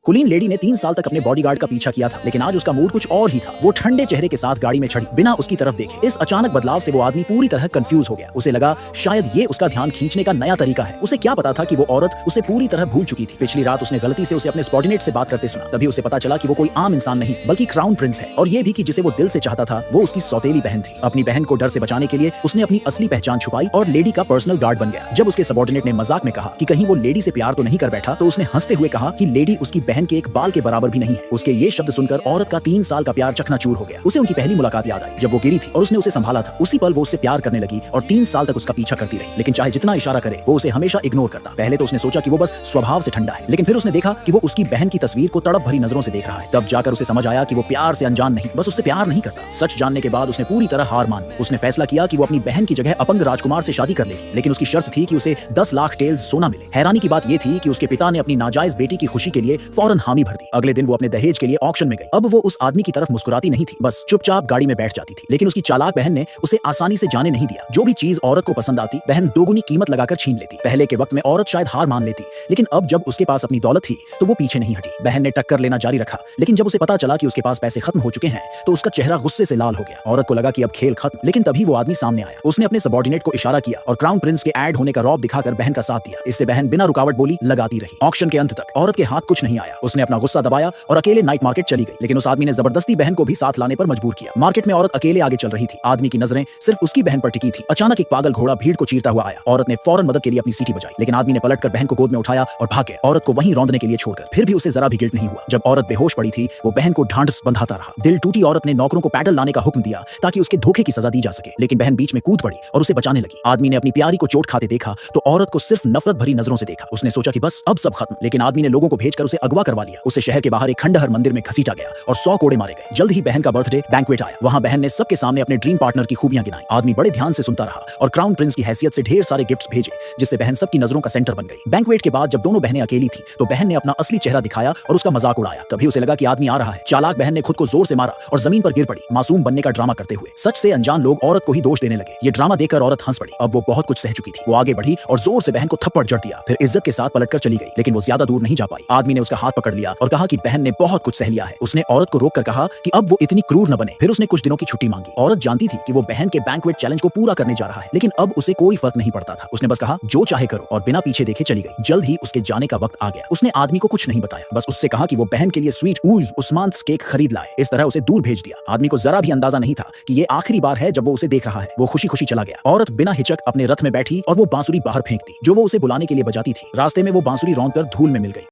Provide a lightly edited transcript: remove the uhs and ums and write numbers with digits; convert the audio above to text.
कुलीन लेडी ने 3 साल तक अपने बॉडीगार्ड का पीछा किया था, लेकिन आज उसका मूड कुछ और ही था। वो ठंडे चेहरे के साथ गाड़ी में चढ़ी, बिना उसकी तरफ देखे। इस अचानक बदलाव से वो आदमी पूरी तरह कंफ्यूज हो गया। उसे लगा शायद ये उसका ध्यान खींचने का नया तरीका है। उसे क्या पता था कि वो औरत उसे पूरी तरह भूल चुकी थी। पिछली रात उसने गलती से उसे अपने सबॉर्डिनेट से बात करते सुना। तभी उसे पता चला कि वो कोई आम इंसान नहीं बल्कि क्राउन प्रिंस है, और ये भी कि जिसे वो दिल से चाहता था वो उसकी सौतेली बहन थी। अपनी बहन को डर से बचाने के लिए उसने अपनी असली पहचान छुपाई और लेडी का पर्सनल गार्ड बन गया। जब उसके सबॉर्डिनेट ने मजाक में कहा कि कहीं वो लेडी से प्यार तो नहीं कर बैठा, तो उसने हंसते हुए कहा कि लेडी उसकी बहन के एक बाल के बराबर भी नहीं है। उसके ये शब्द सुनकर औरत का 3 साल का प्यार चकनाचूर हो गया। उसे उनकी पहली मुलाकात याद आई, जब वो गिरी थी और उसने उसे संभाला था। उसी पल वो उससे प्यार करने लगी और 3 साल तक उसका पीछा करती रही। लेकिन चाहे जितना इशारा करे वो उसे हमेशा इग्नोर करता। पहले तो उसने सोचा कि वो बस स्वभाव से ठंडा है, लेकिन फिर उसने देखा कि वो उसकी बहन की तस्वीर को तड़प भरी नजरों से देख रहा है। तब जाकर उसे समझ आया कि वो प्यार से अनजान नहीं, बस उससे प्यार नहीं करता। सच जानने के बाद उसने पूरी तरह हार मान ली। उसने फैसला किया कि वो अपनी बहन की जगह अपंग राजकुमार से शादी कर लेगी, लेकिन उसकी शर्त थी कि उसे 10 लाख टेल्स सोना मिले। हैरानी की बात यह थी कि उसके पिता ने अपनी नाजायज बेटी की खुशी के लिए फौरन हामी भर दी। अगले दिन वो अपने दहेज के लिए ऑक्शन में गई। अब वो उस आदमी की तरफ मुस्कुराती नहीं थी, बस चुपचाप गाड़ी में बैठ जाती थी। लेकिन उसकी चालाक बहन ने उसे आसानी से जाने नहीं दिया। जो भी चीज औरत को पसंद आती, बहन दोगुनी कीमत लगाकर छीन लेती। पहले के वक्त में औरत शायद हार मान लेती, लेकिन अब जब उसके पास अपनी दौलत थी तो वो पीछे नहीं हटी। बहन ने टक्कर लेना जारी रखा, लेकिन जब उसे पता चला कि उसके पास पैसे खत्म हो चुके हैं तो उसका चेहरा गुस्से से लाल हो गया। औरत को लगा कि अब खेल खत्म, लेकिन तभी वो आदमी सामने आया। उसने अपने सबॉर्डिनेट को इशारा किया और क्राउन प्रिंस के ऐड होने का रौब दिखाकर बहन का साथ दिया। इससे बहन बिना रुकावट बोली लगाती रही। ऑक्शन के अंत तक औरत के हाथ कुछ नहीं आया। उसने अपना गुस्सा दबाया और अकेले नाइट मार्केट चली गई, लेकिन उस आदमी ने जबरदस्ती बहन को भी साथ लाने पर मजबूर किया। मार्केट में औरत अकेले आगे चल रही थी। आदमी की नजरें सिर्फ उसकी बहन पर टिकी थी। अचानक एक पागल घोड़ा भीड़ को चीरता हुआ आया। औरत ने फौरन मदद के लिए अपनी सीटी बजाई, लेकिन आदमी ने पलटकर बहन को गोद में उठाया और भाग गया, औरत को वहीं रौंदने के लिए छोड़कर। फिर भी उसे जरा भी गिल्ट नहीं हुआ। जब औरत बेहोश पड़ी थी वो बहन को ढांढस बंधाता रहा। दिल टूटी औरत ने नौकरों को पैडल लाने का हुक्म दिया ताकि उसके धोखे की सजा दी जा सके, लेकिन बहन बीच में कूद पड़ी और उसे बचाने लगी। आदमी ने अपनी प्यारी को चोट खाते देखा तो औरत को सिर्फ नफरत भरी नजरों से देखा। उसने सोचा कि बस अब सब खत्म, लेकिन आदमी ने लोगों को भेजकर उसे अगवा करवा लिया। उसे शहर के बाहर एक खंडहर मंदिर में घसीटा गया और 100 कोड़े मारे गए। जल्द ही बहन का बर्थडे बैंक्वेट आया। वहां बहन ने सबके सामने अपने ड्रीम पार्टनर की खूबियां गिनाई। आदमी बड़े ध्यान से सुनता रहा और क्राउन प्रिंस की हैसियत से ढेर सारे गिफ्ट्स भेजे, जिससे बहन सबकी नजरों का सेंटर बन गई। बैंक्वेट के बाद जब दोनों बहनें अकेली थीं, तो बहन ने अपना असली चेहरा दिखाया और उसका मजाक उड़ाया। तभी उसे लगा कि आदमी आ रहा है। चालाक बहन ने खुद को जोर से मारा और जमीन पर गिर पड़ी, मासूम बनने का ड्रामा करते हुए। सच से अनजान लोग औरत को ही दोष देने लगे। ये ड्रामा देखकर औरत हंस पड़ी। अब वो बहुत कुछ सह चुकी थी। वो आगे बढ़ी और जोर से बहन को थप्पड़ जड़ दिया, फिर इज्जत के साथ पलटकर चली गई। लेकिन वो ज्यादा दूर नहीं जा पाई। आदमी ने उसका हाथ पकड़ लिया और कहा कि बहन ने बहुत कुछ सह लिया है। उसने औरत को रोककर कहा कि अब वो इतनी क्रूर न बने। फिर उसने कुछ दिनों की छुट्टी मांगी। औरत जानती थी कि वो बहन के बैंक्वेट चैलेंज को पूरा करने जा रहा है, लेकिन अब उसे कोई फर्क नहीं पड़ता था। उसने बस कहा जो चाहे करो और बिना पीछे देखे चली गई। जल्द ही उसके जाने का वक्त आ गया। उसने आदमी को कुछ नहीं बताया, बस उससे कहा कि वो बहन के लिए स्वीट ऊल उस्मान केक खरीद लाए। इस तरह उसे दूर भेज दिया। आदमी को जरा भी अंदाजा नहीं था कि ये आखिरी बार है जब वो उसे देख रहा है। वो खुशी खुशी चला गया। औरत बिना हिचक अपने रथ में बैठी और वो बांसुरी बाहर फेंक दी जो वो उसे बुलाने के लिए बजाती थी। रास्ते में वो बांसुरी रौंदकर धूल में मिल गई।